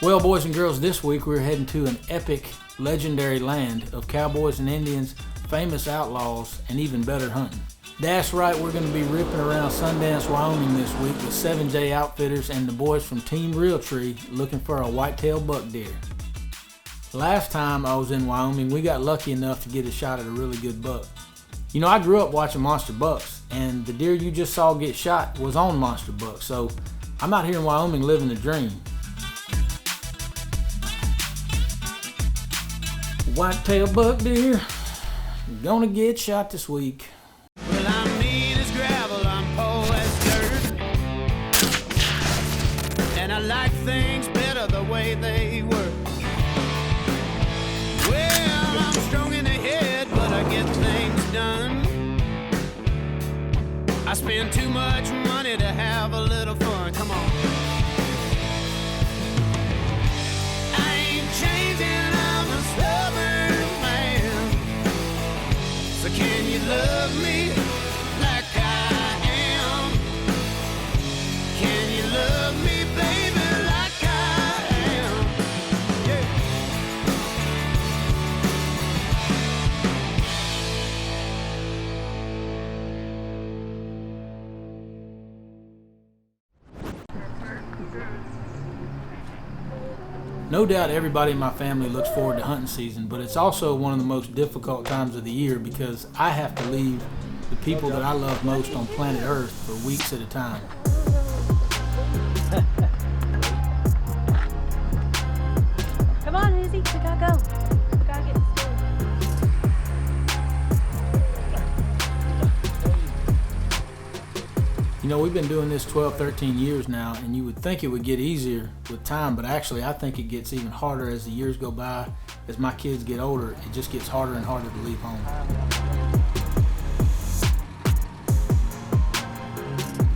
Well, boys and girls, this week we're heading to an epic, legendary land of cowboys and Indians, famous outlaws, and even better hunting. That's right, we're going to be ripping around Sundance, Wyoming this week with 7J Outfitters and the boys from Team Realtree looking for a whitetail buck deer. Last time I was in Wyoming, we got lucky enough to get a shot at a really good buck. You know, I grew up watching monster bucks, and the deer you just saw get shot was on monster bucks, so I'm out here in Wyoming living the dream. Whitetail buck deer, gonna get shot this week. Well, I'm mean as gravel, I'm poor as dirt, and I like things better the way they work. Well, I'm strong in the head, but I get things done. I spend too much money to have a little fun. Come on. I ain't changing, I'm a stubborn man. So can you love me like I am? Can you love me, baby, like I am? Yeah. No doubt everybody in my family looks forward to hunting season, but it's also one of the most difficult times of the year because I have to leave the people that I love most on planet Earth for weeks at a time. Come on, Izzy, we gotta go. We gotta get to school. You know, we've been doing this 12, 13 years now, and you would think it would get easier with time, but actually I think it gets even harder as the years go by. As my kids get older, it just gets harder and harder to leave home.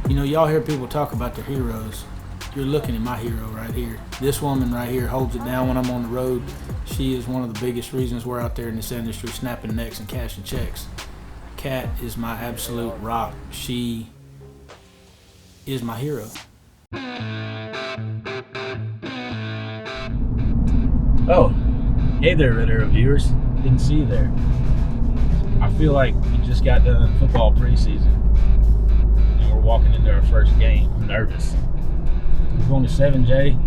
You know, y'all hear people talk about their heroes. You're looking at my hero right here. This woman right here holds it down when I'm on the road. She is one of the biggest reasons we're out there in this industry snapping necks and cashing checks. Kat is my absolute rock. She is my hero. Oh, hey there, Red Arrow viewers. Didn't see you there. I feel like we just got done football preseason, and we're walking into our first game. I'm nervous. We're going to 7J.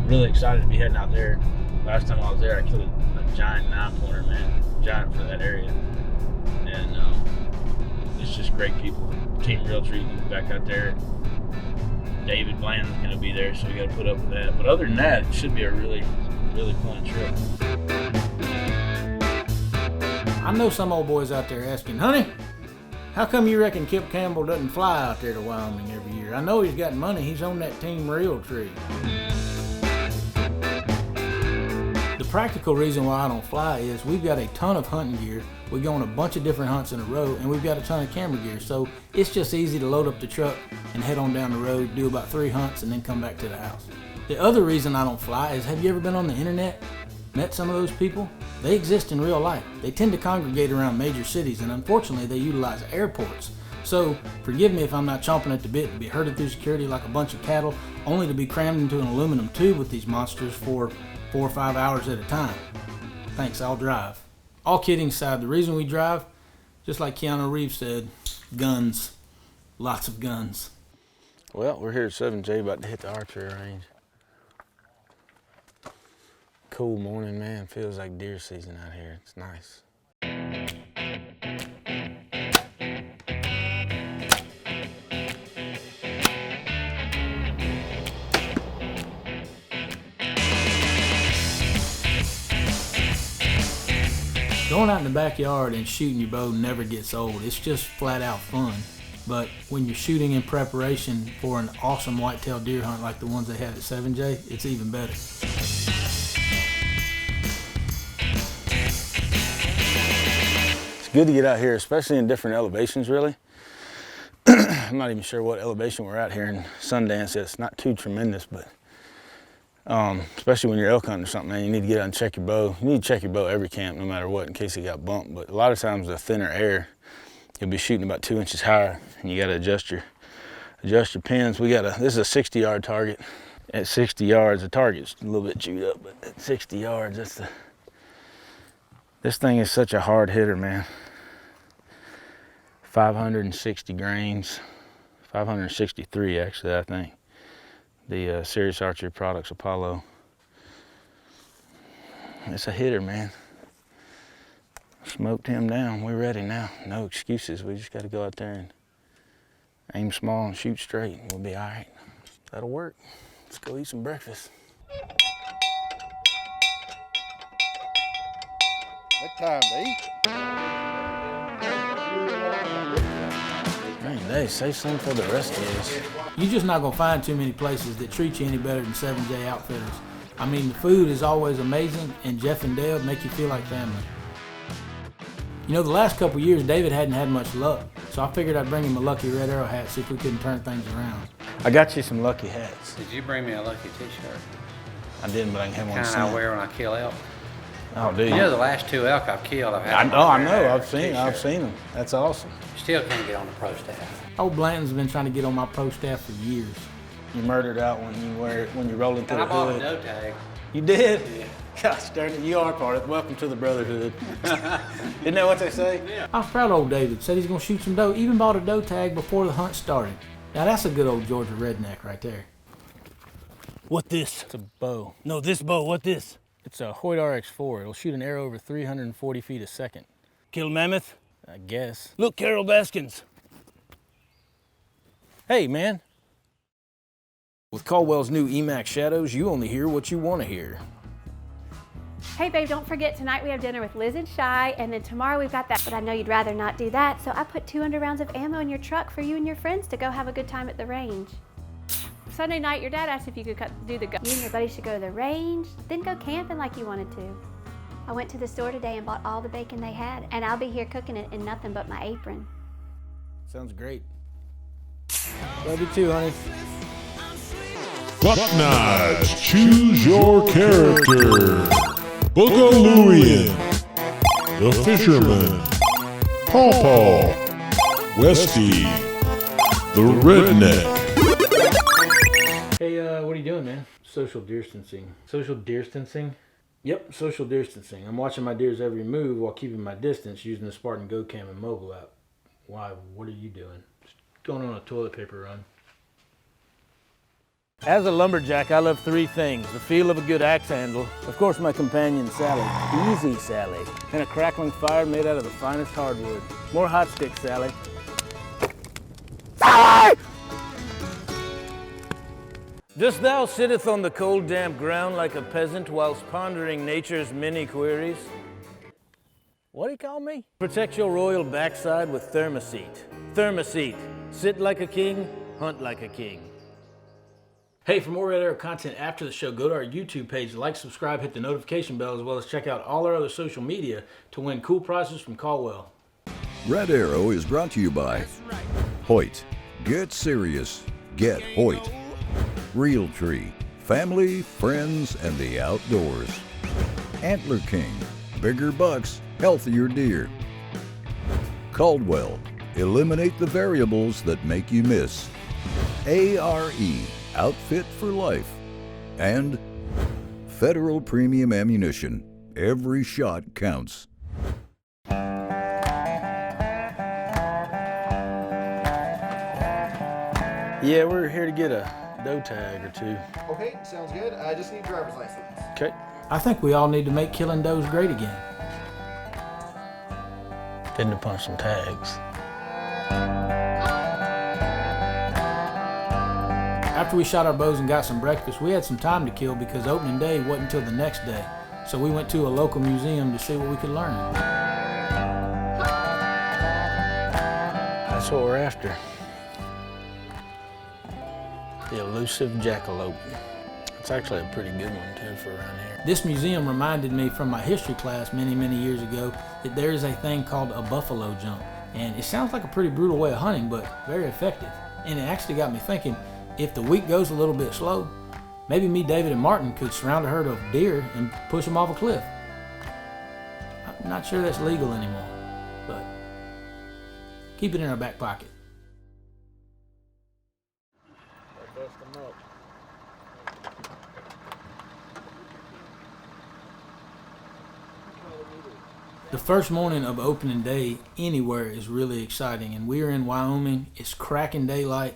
Really excited to be heading out there. Last time I was there, I killed a giant 9-pointer, man. Giant for that area. And it's just great people. Team Realtree back out there. David Bland's going to be there, so we got to put up with that. But other than that, it should be a really, really fun trip. I know some old boys out there asking, honey, how come you reckon Kip Campbell doesn't fly out there to Wyoming every year? I know he's got money. He's on that Team Realtree. The practical reason why I don't fly is we've got a ton of hunting gear. We go on a bunch of different hunts in a row, and we've got a ton of camera gear. So it's just easy to load up the truck and head on down the road, do about 3 hunts, and then come back to the house. The other reason I don't fly is, have you ever been on the internet? Met some of those people? They exist in real life. They tend to congregate around major cities, and unfortunately they utilize airports. So forgive me if I'm not chomping at the bit to be herded through security like a bunch of cattle, only to be crammed into an aluminum tube with these monsters for 4 or 5 hours at a time. Thanks, I'll drive. All kidding aside, the reason we drive, just like Keanu Reeves said, guns. Lots of guns. Well, we're here at 7J, about to hit the archery range. Cool morning, man. Feels like deer season out here. It's nice. Going out in the backyard and shooting your bow never gets old. It's just flat out fun. But when you're shooting in preparation for an awesome whitetail deer hunt like the ones they had at 7J, it's even better. It's good to get out here, especially in different elevations, really. I'm not even sure what elevation we're at here in Sundance. It's not too tremendous, but especially when you're elk hunting or something, man, you need to get out and check your bow. You need to check your bow every camp, no matter what, in case it got bumped. But a lot of times the thinner air, you'll be shooting about 2 inches higher, and you got to adjust your pins. This is a 60-yard target, At 60 yards, the target's a little bit chewed up, but at 60 yards, this thing is such a hard hitter, man. 560 grains, 563 actually, I think. The Serious Archery Products Apollo. It's a hitter, man. Smoked him down. We're ready now. No excuses. We just got to go out there and aim small and shoot straight. We'll be all right. That'll work. Let's go eat some breakfast. It's time to eat. Man, they say something for the rest of us. You're just not gonna find too many places that treat you any better than 7J Outfitters. I mean, the food is always amazing, and Jeff and Dale make you feel like family. You know, the last couple years, David hadn't had much luck, so I figured I'd bring him a Lucky Red Arrow hat, see if we couldn't turn things around. I got you some Lucky hats. Did you bring me a Lucky t-shirt? I didn't, but I can have one Kind sent. I wear when I kill elk. Oh, do you? You know the last 2 elk I've killed, I've had. I know. I've seen them. That's awesome. Still can't get on the pro staff. Old Blanton's been trying to get on my pro staff for years. You murdered out when you're rolling through And the I bought a hood. doe tag. You did? Yeah. Gosh darn it, you are part of it. Welcome to the brotherhood. Isn't that what they say? Yeah. I was proud of old David. Said he's gonna shoot some doe. Even bought a doe tag before the hunt started. Now that's a good old Georgia redneck right there. What this? It's a bow. No, this bow. What this? It's a Hoyt RX-4. It'll shoot an arrow over 340 feet a second. Kill mammoth? I guess. Look, Carol Baskins. Hey, man. With Caldwell's new EMAX Shadows, you only hear what you want to hear. Hey babe, don't forget tonight we have dinner with Liz and Shy, and then tomorrow we've got that, but I know you'd rather not do that, so I put 200 rounds of ammo in your truck for you and your friends to go have a good time at the range. Sunday night, your dad asked if you could do the go. You and your buddies should go to the range, then go camping like you wanted to. I went to the store today and bought all the bacon they had, and I'll be here cooking it in nothing but my apron. Sounds great. Love you too, honey. Buck Knives, choose your character. Boogalooian, The Fisherman, Paw Paw, Westy, The Redneck. Hey, what are you doing, man? Social distancing. Social distancing? Yep, social distancing. I'm watching my deer's every move while keeping my distance using the Spartan GoCam and mobile app. Why? What are you doing? Just going on a toilet paper run. As a lumberjack, I love 3 things. The feel of a good axe handle, of course my companion Sally, Easy Sally, and a crackling fire made out of the finest hardwood. More hot sticks, Sally. Sally! Dost thou sitteth on the cold damp ground like a peasant whilst pondering nature's many queries? What do you call me? Protect your royal backside with Thermoset. Thermoset. Sit like a king, hunt like a king. Hey, for more Red Arrow content after the show, go to our YouTube page, like, subscribe, hit the notification bell, as well as check out all our other social media to win cool prizes from Caldwell. Red Arrow is brought to you by Hoyt. Get serious. Get Hoyt. Realtree. Family, friends, and the outdoors. Antler King. Bigger bucks, healthier deer. Caldwell. Eliminate the variables that make you miss. ARE. Outfit for life. And Federal Premium Ammunition. Every shot counts. Yeah, we're here to get a doe tag or 2. Okay, sounds good. I just need driver's license. Okay. I think we all need to make killing does great again. Fitting to punch some tags. After we shot our bows and got some breakfast, we had some time to kill because opening day wasn't until the next day. So we went to a local museum to see what we could learn. That's what we're after. The elusive jackalope. It's actually a pretty good one too for around here. This museum reminded me from my history class many, many years ago that there is a thing called a buffalo jump. And it sounds like a pretty brutal way of hunting, but very effective. And it actually got me thinking, if the week goes a little bit slow, maybe me, David, and Martin could surround a herd of deer and push them off a cliff. I'm not sure that's legal anymore, but keep it in our back pocket. Bust them up. The first morning of opening day anywhere is really exciting, and we are in Wyoming. It's cracking daylight,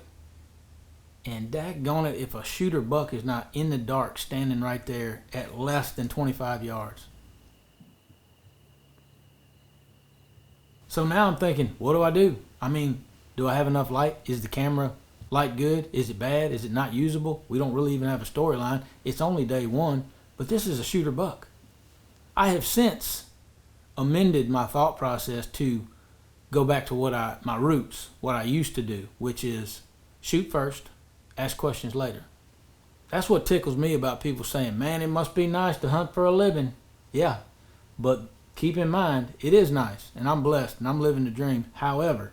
and daggone it if a shooter buck is not in the dark standing right there at less than 25 yards. So now I'm thinking, what do I do? I mean, do I have enough light? Is the camera light good? Is it bad? Is it not usable? We don't really even have a storyline. It's only day one, but this is a shooter buck. I have since amended my thought process to go back to my roots, what I used to do, which is shoot first, ask questions later. That's what tickles me about people saying, man, it must be nice to hunt for a living. Yeah, but keep in mind, it is nice, and I'm blessed, and I'm living the dream. However,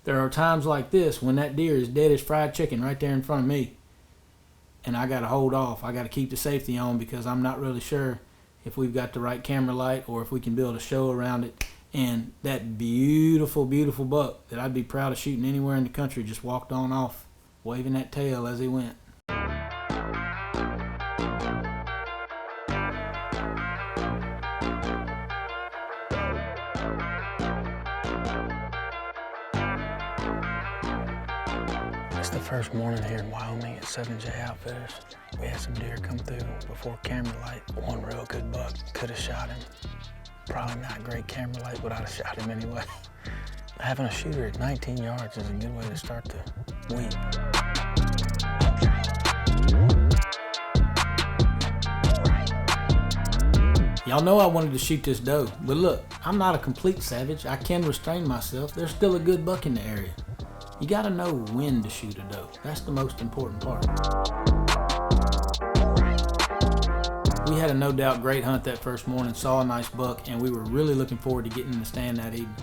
there are times like this when that deer is dead as fried chicken right there in front of me, and I got to hold off. I got to keep the safety on because I'm not really sure if we've got the right camera light or if we can build a show around it. And that beautiful, beautiful buck that I'd be proud of shooting anywhere in the country just walked on off, waving that tail as he went. It's the first morning here in Wyoming at 7J Outfitters. We had some deer come through before camera light. One real good buck. Could have shot him. Probably not great camera light, but I'd have shot him anyway. Having a shooter at 19 yards is a good way to start the week. Y'all know I wanted to shoot this doe, but look, I'm not a complete savage. I can restrain myself. There's still a good buck in the area. You gotta know when to shoot a doe. That's the most important part. We had a no doubt great hunt that first morning, saw a nice buck, and we were really looking forward to getting in the stand that evening.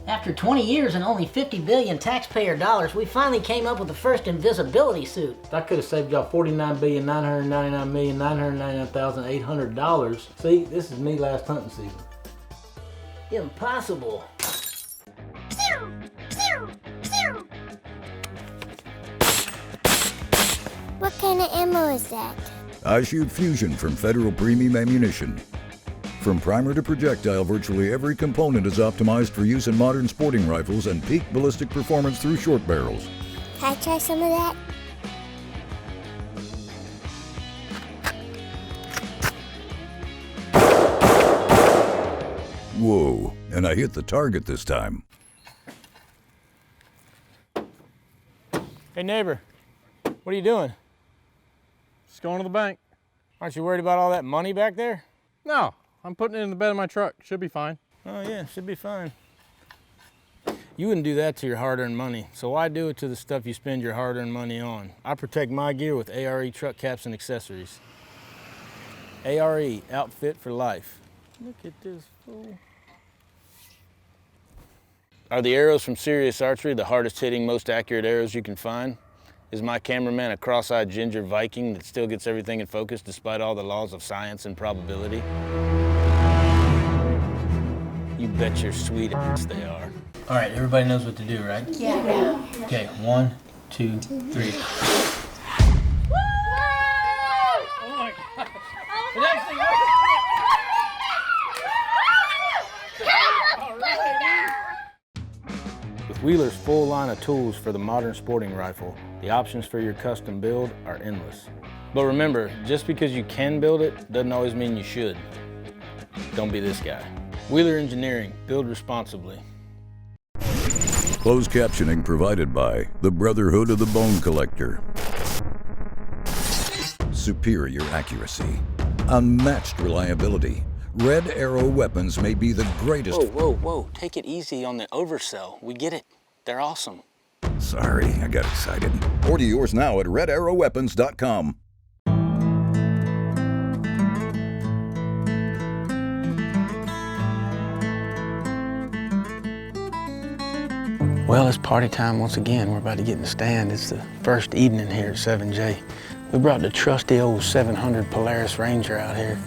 After 20 years and only 50 billion taxpayer dollars, we finally came up with the first invisibility suit. I could have saved y'all $49,999,999,800. See, this is me last hunting season. Impossible. What kind of ammo is that? I shoot Fusion from Federal Premium Ammunition. From primer to projectile, virtually every component is optimized for use in modern sporting rifles and peak ballistic performance through short barrels. Can I try some of that? Whoa, and I hit the target this time. Hey neighbor, what are you doing? Just going to the bank. Aren't you worried about all that money back there? No, I'm putting it in the bed of my truck. Should be fine. Oh yeah, should be fine. You wouldn't do that to your hard-earned money, so why do it to the stuff you spend your hard-earned money on? I protect my gear with ARE truck caps and accessories. ARE, outfit for life. Look at this fool. Are the arrows from Serious Archery the hardest hitting, most accurate arrows you can find? Is my cameraman a cross-eyed ginger Viking that still gets everything in focus despite all the laws of science and probability? You bet your sweet ass they are. All right, everybody knows what to do, right? Yeah. Okay, 1, 2, 3. With Wheeler's full line of tools for the modern sporting rifle, the options for your custom build are endless. But remember, just because you can build it doesn't always mean you should. Don't be this guy. Wheeler Engineering, build responsibly. Closed captioning provided by the Brotherhood of the Bone Collector. Superior accuracy, unmatched reliability. Red Arrow weapons may be the greatest. Whoa. Take it easy on the oversell. We get it. They're awesome. Sorry, I got excited. Order yours now at redarrowweapons.com. Well, it's party time once again. We're about to get in the stand. It's the first evening here at 7J. We brought the trusty old 700 Polaris Ranger out here.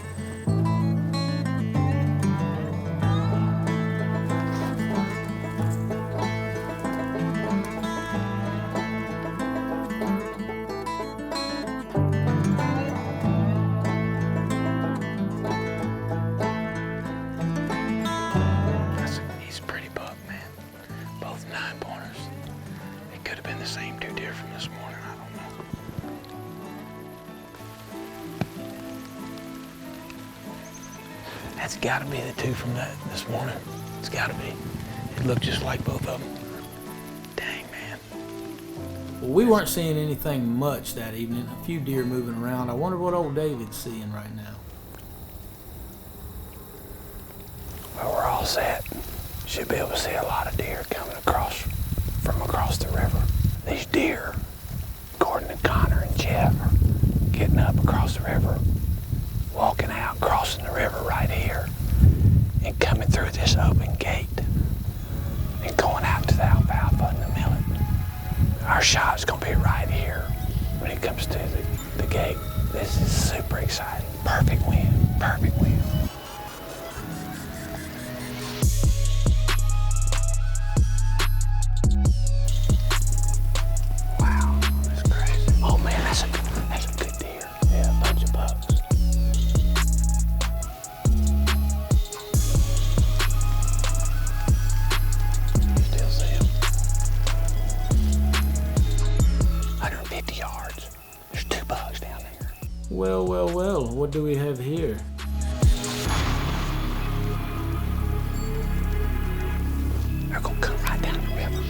been the same 2 deer from this morning. I don't know. That's got to be the 2 from this morning. It's got to be. It looked just like both of them. Dang, man. Well, we weren't seeing anything much that evening. A few deer moving around. I wonder what old David's seeing right now. Well, we're all set. Should be able to see a lot of deer coming from across the river. These deer, according to Connor and Jeff, are getting up across the river, walking out, crossing the river right here, and coming through this open gate, and going out to the alfalfa and the millet. Our shot's gonna be right here when it comes through the gate. This is super exciting. Perfect wind, perfect wind. That's a good deer. Yeah, a bunch of bucks. You still see him? 150 yards. There's 2 bucks down there. Well, well, well, what do we have here? They're gonna come right down the river.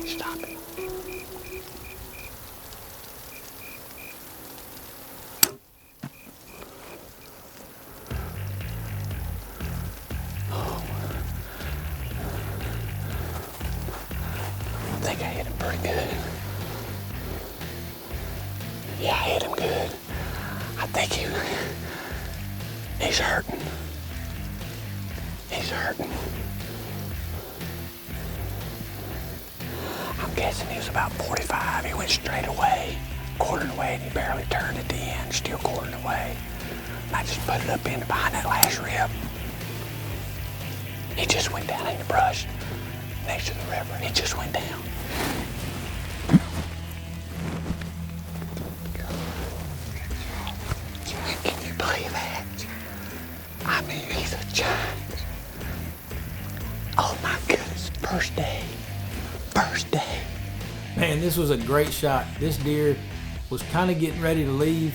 Stop it. I think I hit him pretty good. Yeah, I hit him good. I think he's hurting. He's hurting. I'm guessing he was about 45. He went straight away, quartered away, and he barely turned at the end, still quartered away. And I just put it up in behind that last rib. He just went down in the brush next to the river. He just went down. Can you believe that? I mean, he's a giant. Oh my goodness, first day. First day. Man, this was a great shot. This deer was kind of getting ready to leave.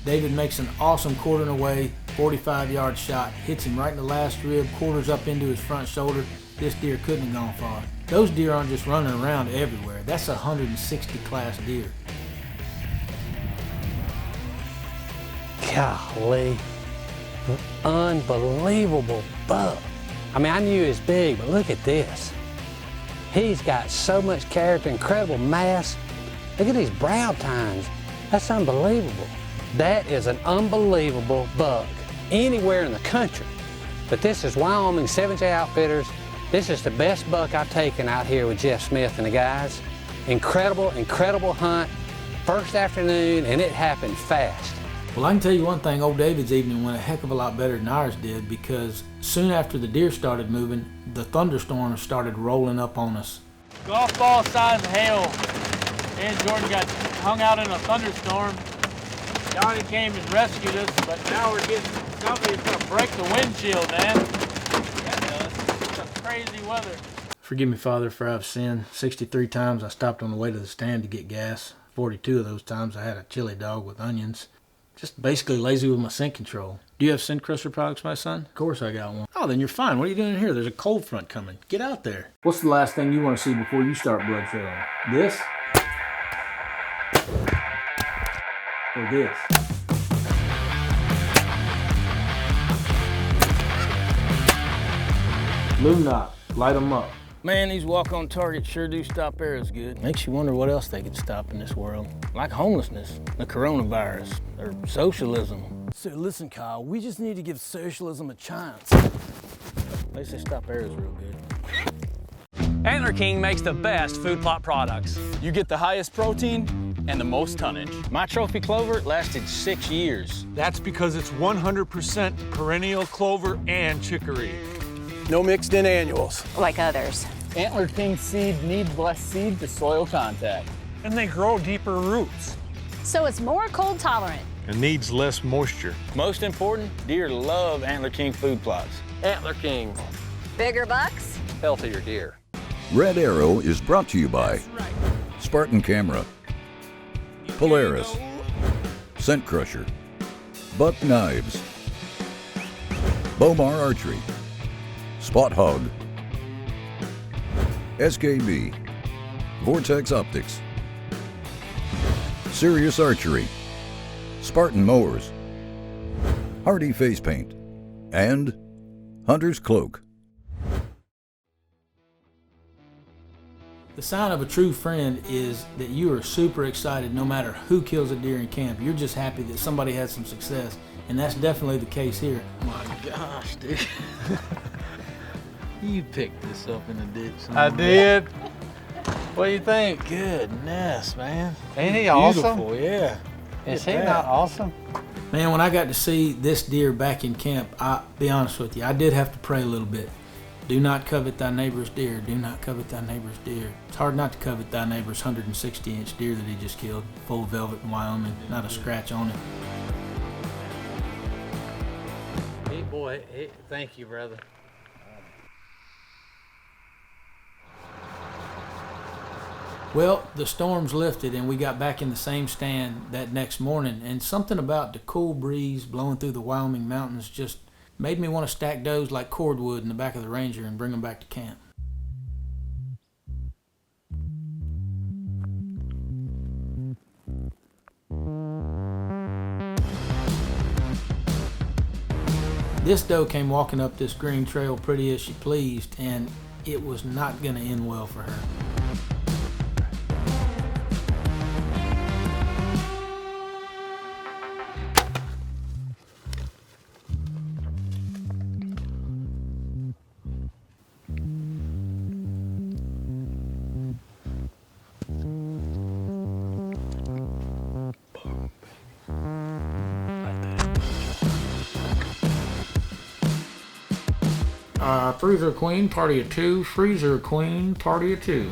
David makes an awesome quartering away, 45-yard shot, hits him right in the last rib, quarters up into his front shoulder. This deer couldn't have gone far. Those deer aren't just running around everywhere. That's a 160 class deer. Golly, unbelievable buck. I mean, I knew he was big, but look at this. He's got so much character, incredible mass. Look at these brow tines. That's unbelievable. That is an unbelievable buck anywhere in the country. But this is Wyoming 7J Outfitters. This is the best buck I've taken out here with Jeff Smith and the guys. Incredible, incredible hunt. First afternoon, and it happened fast. Well, I can tell you one thing, old David's evening went a heck of a lot better than ours did, because soon after the deer started moving, the thunderstorms started rolling up on us. Golf ball size hail. Me and Jordan got hung out in a thunderstorm. Johnny came and rescued us, but now we're getting something that's gonna break the windshield, man. That does. It's some crazy weather. Forgive me, Father, for I've sinned. 63 times I stopped on the way to the stand to get gas. 42 of those times I had a chili dog with onions. Just basically lazy with my scent control. Do you have scent crusher products, my son? Of course I got one. Oh, then you're fine. What are you doing here? There's a cold front coming. Get out there. What's the last thing you want to see before you start blood filling? This? Or this? Loom knot. Light them up. Man, these walk-on targets sure do stop arrows good. Makes you wonder what else they could stop in this world. Like homelessness, the coronavirus, or socialism. So listen, Kyle, we just need to give socialism a chance. At least they stop arrows real good. Antler King makes the best food plot products. You get the highest protein and the most tonnage. My trophy clover lasted 6 years. That's because it's 100% perennial clover and chicory. No mixed in annuals. Like others. Antler King seed needs less seed to soil contact. And they grow deeper roots. So it's more cold tolerant. And needs less moisture. Most important, deer love Antler King food plots. Antler King. Bigger bucks. Healthier deer. Red Arrow is brought to you by Spartan Camera, Polaris, Scent Crusher, Buck Knives, Bomar Archery, Spot Hog, SKB, Vortex Optics, Sirius Archery, Spartan Mowers, Hardy Face Paint, and Hunter's Cloak. The sign of a true friend is that you are super excited no matter who kills a deer in camp. You're just happy that somebody had some success, and that's definitely the case here. My gosh, dude. You picked this up in the ditch. I did. What do you think? Goodness, man. Ain't he awesome? Beautiful, yeah. Is he not awesome? Man, when I got to see this deer back in camp, I'll be honest with you, I did have to pray a little bit. Do not covet thy neighbor's deer. Do not covet thy neighbor's deer. It's hard not to covet thy neighbor's 160-inch deer that he just killed, full velvet in Wyoming, not a scratch on it. Hey, boy. Hey, thank you, brother. Well, the storms lifted and we got back in the same stand that next morning, and something about the cool breeze blowing through the Wyoming mountains just made me want to stack does like cordwood in the back of the Ranger and bring them back to camp. This doe came walking up this green trail pretty as she pleased, and it was not going to end well for her. Freezer queen, party of two. Freezer queen, party of two.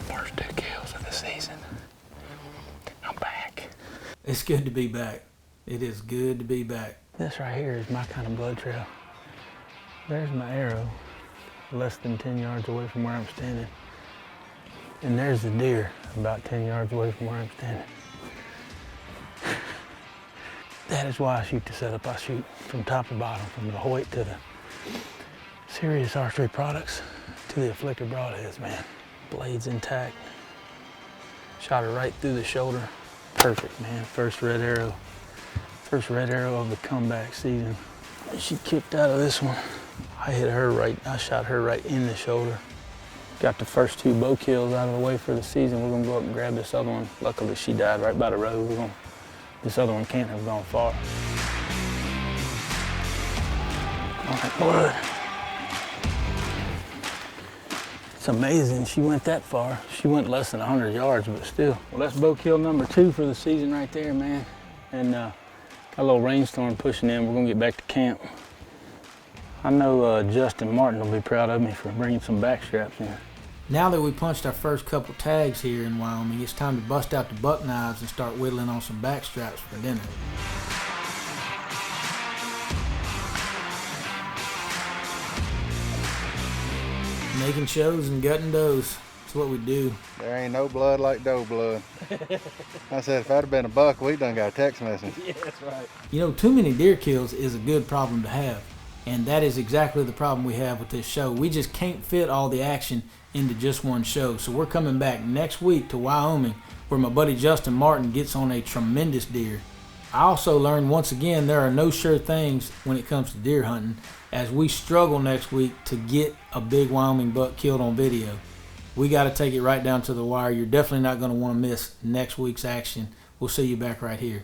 First 2 kills of the season. I'm back. It's good to be back. It is good to be back. This right here is my kind of blood trail. There's my arrow, less than 10 yards away from where I'm standing. And there's the deer, about 10 yards away from where I'm standing. That is why I shoot the setup I shoot, from top to bottom, from the Hoyt to the Sirius archery products to the Afflictor broadheads, man. Blades intact. Shot her right through the shoulder. Perfect, man. First red arrow of the comeback season. She kicked out of this one. I shot her right in the shoulder. Got the first 2 bow kills out of the way for the season. We're gonna go up and grab this other one. Luckily she died right by the road. This other one can't have gone far. All right, blood. It's amazing she went that far. She went less than 100 yards, but still. Well, that's bow kill number 2 for the season right there, man. And got a little rainstorm pushing in. We're gonna get back to camp. I know Justin Martin will be proud of me for bringing some back straps in. Now that we punched our first couple tags here in Wyoming, it's time to bust out the buck knives and start whittling on some back straps for dinner. Making shows and gutting does. That's what we do. There ain't no blood like doe blood. I said, if I'd have been a buck, we done got a text message. Yeah, that's right. You know, too many deer kills is a good problem to have. And that is exactly the problem we have with this show. We just can't fit all the action into just one show. So we're coming back next week to Wyoming, where my buddy Justin Martin gets on a tremendous deer. I also learned once again there are no sure things when it comes to deer hunting, as we struggle next week to get a big Wyoming buck killed on video. We got to take it right down to the wire. You're definitely not going to want to miss next week's action. We'll see you back right here.